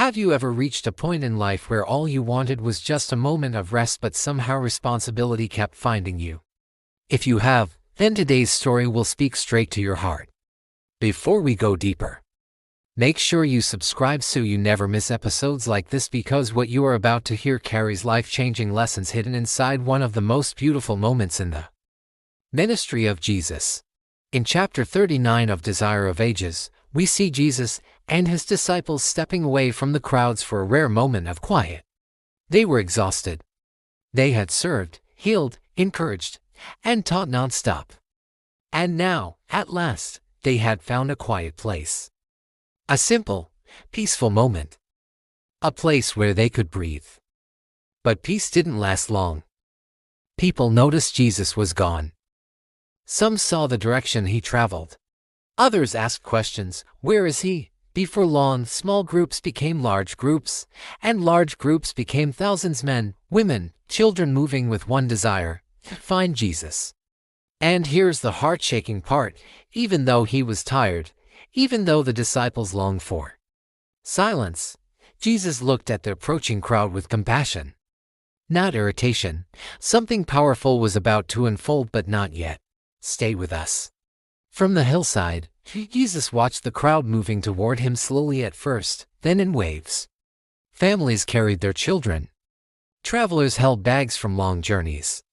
Have you ever reached a point in life where all you wanted was just a moment of rest, but somehow responsibility kept finding you? If you have, then today's story will speak straight to your heart. Before we go deeper, make sure you subscribe so you never miss episodes like this, because what you are about to hear carries life-changing lessons hidden inside one of the most beautiful moments in the ministry of Jesus. In chapter 39 of Desire of Ages, we see Jesus and his disciples stepping away from the crowds for a rare moment of quiet. They were exhausted. They had served, healed, encouraged, and taught non-stop. And now, at last, they had found a quiet place. A simple, peaceful moment. A place where they could breathe. But peace didn't last long. People noticed Jesus was gone. Some saw the direction he traveled. Others asked questions, "Where is he?" Before long, small groups became large groups, and large groups became thousands, men, women, children, moving with one desire: to find Jesus. And here's the heart-shaking part: even though he was tired, even though the disciples longed for silence, Jesus looked at the approaching crowd with compassion, not irritation. Something powerful was about to unfold, but not yet. Stay with us. From the hillside, Jesus watched the crowd moving toward him, slowly at first, then in waves. Families carried their children. Travelers held bags from long journeys.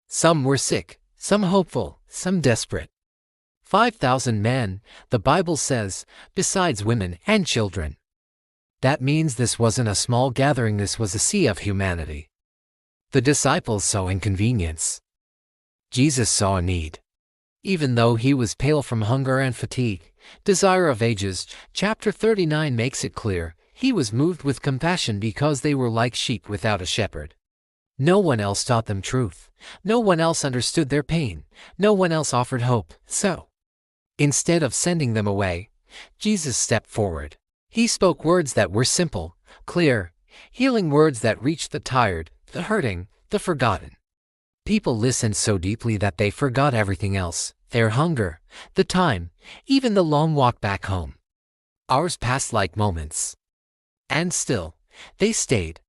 Some were sick, some hopeful, some desperate. 5,000 men, the Bible says, besides women and children. That means this wasn't a small gathering, this was a sea of humanity. The disciples saw inconvenience. Jesus saw a need. Even though he was pale from hunger and fatigue, Desire of Ages, chapter 39 makes it clear, he was moved with compassion because they were like sheep without a shepherd. No one else taught them truth. No one else understood their pain. No one else offered hope. So, instead of sending them away, Jesus stepped forward. He spoke words that were simple, clear, healing words that reached the tired, the hurting, the forgotten. People listened so deeply that they forgot everything else: their hunger, the time, even the long walk back home. Hours passed like moments. And still, they stayed.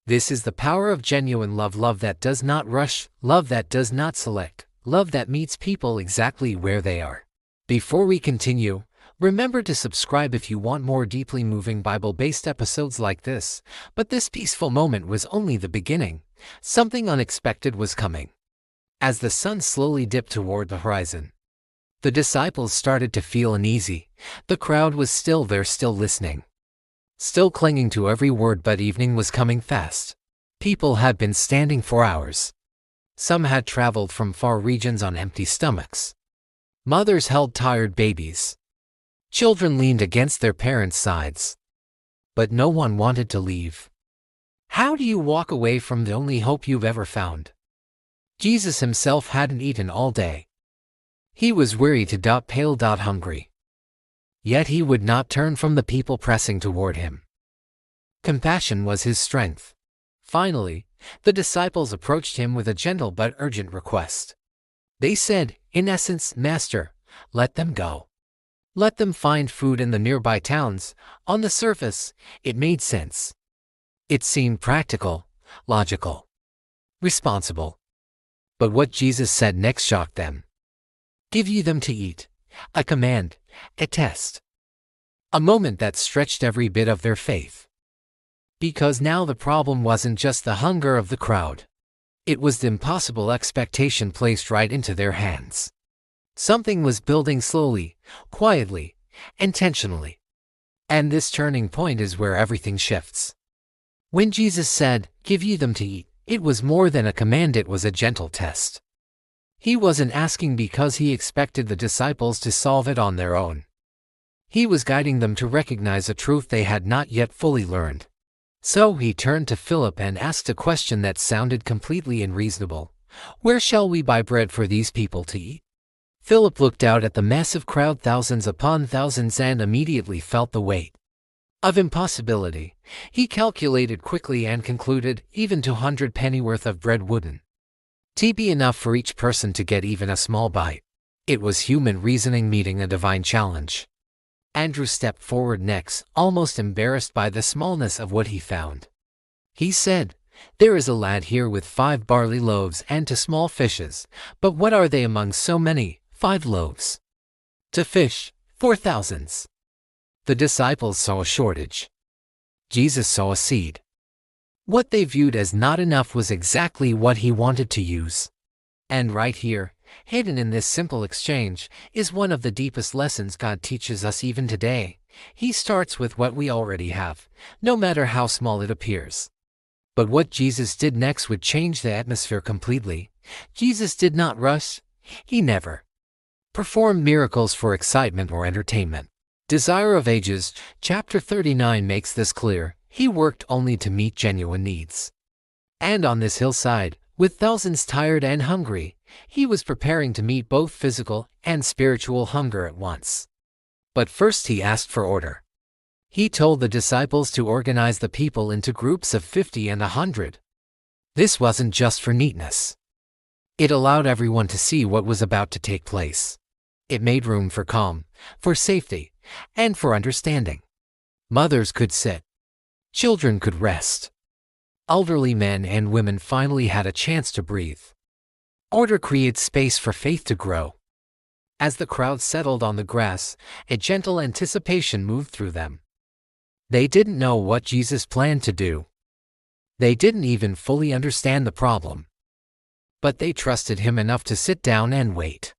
This is the power of genuine love, love that does not rush, love that does not select, love that meets people exactly where they are. Before we continue, remember to subscribe if you want more deeply moving Bible-based episodes like this. But this peaceful moment was only the beginning. Something unexpected was coming. As the sun slowly dipped toward the horizon, the disciples started to feel uneasy. The crowd was still there, still listening, still clinging to every word, but evening was coming fast. People had been standing for hours. Some had traveled from far regions on empty stomachs. Mothers held tired babies. Children leaned against their parents' sides. But no one wanted to leave. How do you walk away from the only hope you've ever found? Jesus himself hadn't eaten all day. He was weary to pale, hungry. Yet he would not turn from the people pressing toward him. Compassion was his strength. Finally, the disciples approached him with a gentle but urgent request. They said, in essence, "Master, let them go. Let them find food in the nearby towns." On the surface, it made sense. It seemed practical, logical, responsible. But what Jesus said next shocked them. "Give you them to eat." A command, a test. A moment that stretched every bit of their faith. Because now the problem wasn't just the hunger of the crowd. It was the impossible expectation placed right into their hands. Something was building slowly, quietly, intentionally. And this turning point is where everything shifts. When Jesus said, "Give you them to eat," it was more than a command, it was a gentle test. He wasn't asking because he expected the disciples to solve it on their own. He was guiding them to recognize a truth they had not yet fully learned. So he turned to Philip and asked a question that sounded completely unreasonable. "Where shall we buy bread for these people to eat?" Philip looked out at the massive crowd, thousands upon thousands, and immediately felt the weight of impossibility. He calculated quickly and concluded even 200 pennyworth of bread wouldn't be enough for each person to get even a small bite. It was human reasoning meeting a divine challenge. Andrew stepped forward next, almost embarrassed by the smallness of what he found. He said, "There is a lad here with 5 barley loaves and 2 small fishes, but what are they among so many? 5 loaves. To fish, 4,000. The disciples saw a shortage. Jesus saw a seed. What they viewed as not enough was exactly what he wanted to use. And right here, hidden in this simple exchange, is one of the deepest lessons God teaches us even today. He starts with what we already have, no matter how small it appears. But what Jesus did next would change the atmosphere completely. Jesus did not rush. He never performed miracles for excitement or entertainment. Desire of Ages, chapter 39 makes this clear. He worked only to meet genuine needs. And on this hillside, with thousands tired and hungry, he was preparing to meet both physical and spiritual hunger at once. But first he asked for order. He told the disciples to organize the people into groups of 50 and 100. This wasn't just for neatness. It allowed everyone to see what was about to take place. It made room for calm, for safety, and for understanding. Mothers could sit. Children could rest. Elderly men and women finally had a chance to breathe. Order creates space for faith to grow. As the crowd settled on the grass, a gentle anticipation moved through them. They didn't know what Jesus planned to do. They didn't even fully understand the problem. But they trusted him enough to sit down and wait.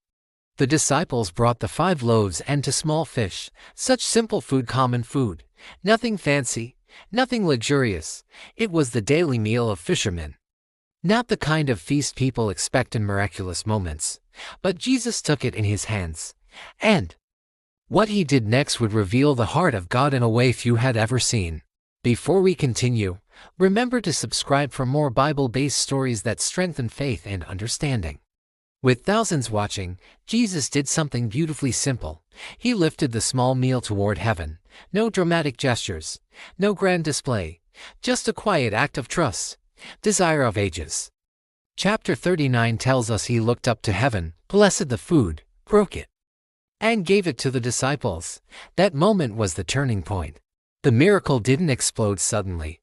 The disciples brought the 5 loaves and 2 small fish, such simple food, common food, nothing fancy, nothing luxurious. It was the daily meal of fishermen. Not the kind of feast people expect in miraculous moments, but Jesus took it in his hands. And what he did next would reveal the heart of God in a way few had ever seen. Before we continue, remember to subscribe for more Bible-based stories that strengthen faith and understanding. With thousands watching, Jesus did something beautifully simple. He lifted the small meal toward heaven. No dramatic gestures, no grand display, just a quiet act of trust. Desire of Ages. Chapter 39 tells us he looked up to heaven, blessed the food, broke it, and gave it to the disciples. That moment was the turning point. The miracle didn't explode suddenly.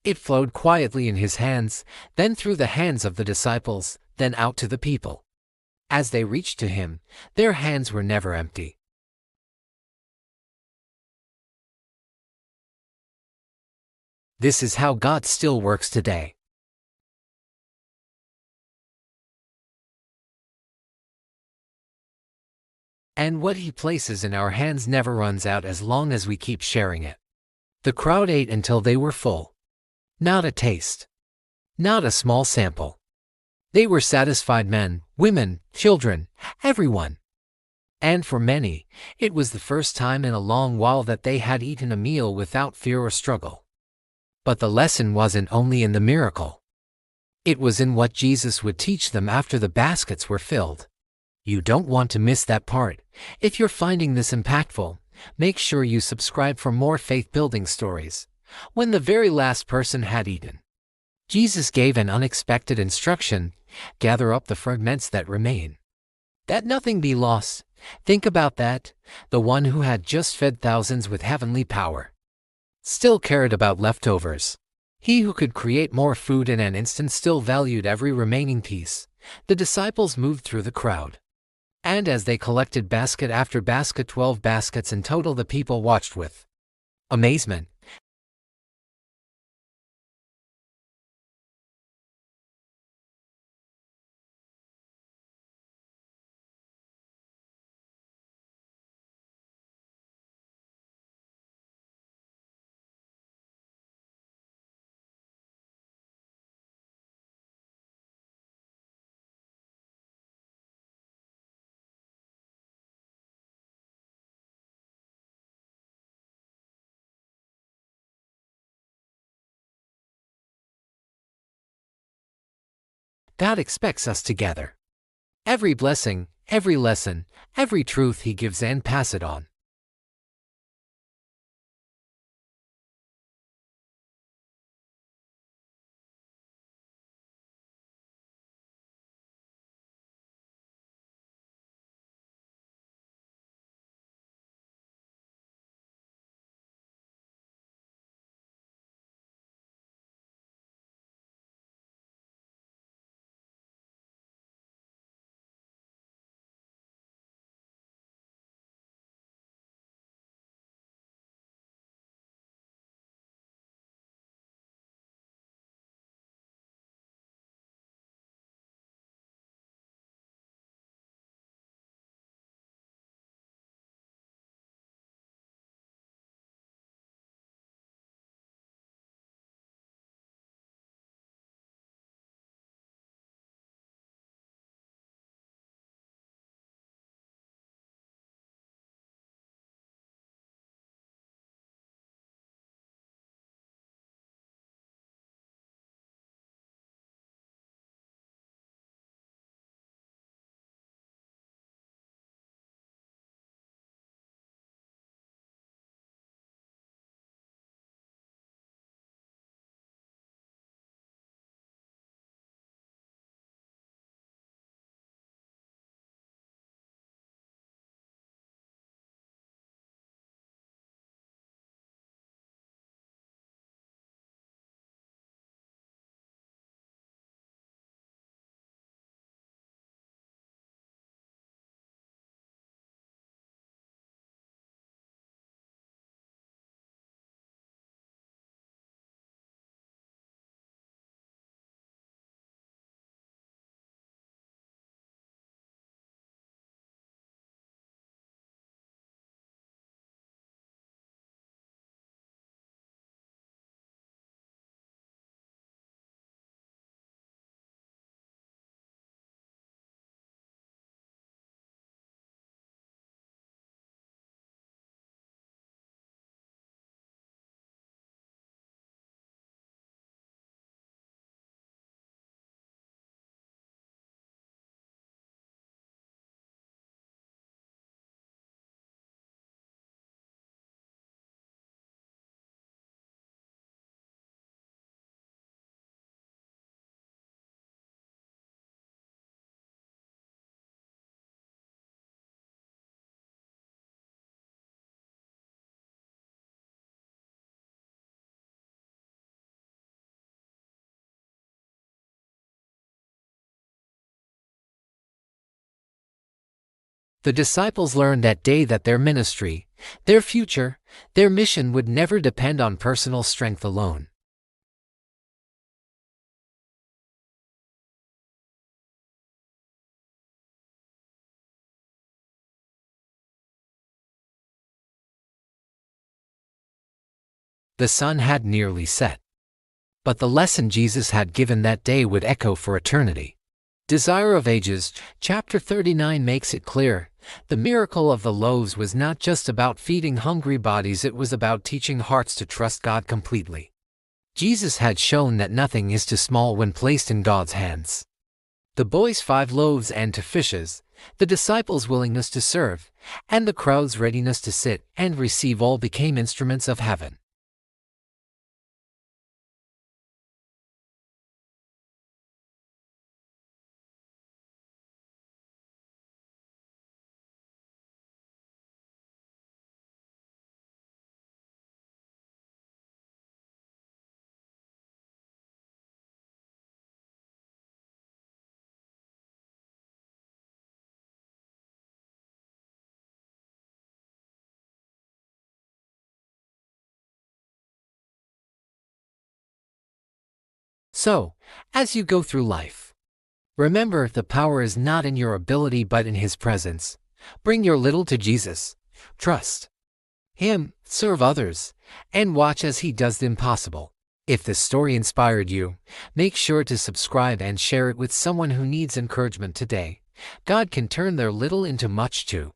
It flowed quietly in his hands, then through the hands of the disciples, then out to the people. As they reached to him, their hands were never empty. This is how God still works today. And what he places in our hands never runs out as long as we keep sharing it. The crowd ate until they were full. Not a taste. Not a small sample. They were satisfied, men, women, children, everyone. And for many, it was the first time in a long while that they had eaten a meal without fear or struggle. But the lesson wasn't only in the miracle. It was in what Jesus would teach them after the baskets were filled. You don't want to miss that part. If you're finding this impactful, make sure you subscribe for more faith-building stories. When the very last person had eaten, Jesus gave an unexpected instruction: gather up the fragments that remain, that nothing be lost. Think about that. The one who had just fed thousands with heavenly power still cared about leftovers. He who could create more food in an instant still valued every remaining piece. The disciples moved through the crowd. And as they collected basket after basket, 12 baskets in total, the people watched with amazement. God expects us to gather every blessing, every lesson, every truth he gives and pass it on. The disciples learned that day that their ministry, their future, their mission would never depend on personal strength alone. The sun had nearly set. But the lesson Jesus had given that day would echo for eternity. Desire of Ages, chapter 39 makes it clear. The miracle of the loaves was not just about feeding hungry bodies, it was about teaching hearts to trust God completely. Jesus had shown that nothing is too small when placed in God's hands. The boys' 5 loaves and 2 fishes, the disciples' willingness to serve, and the crowd's readiness to sit and receive all became instruments of heaven. So, as you go through life, remember the power is not in your ability but in His presence. Bring your little to Jesus. Trust Him, serve others, and watch as He does the impossible. If this story inspired you, make sure to subscribe and share it with someone who needs encouragement today. God can turn their little into much too.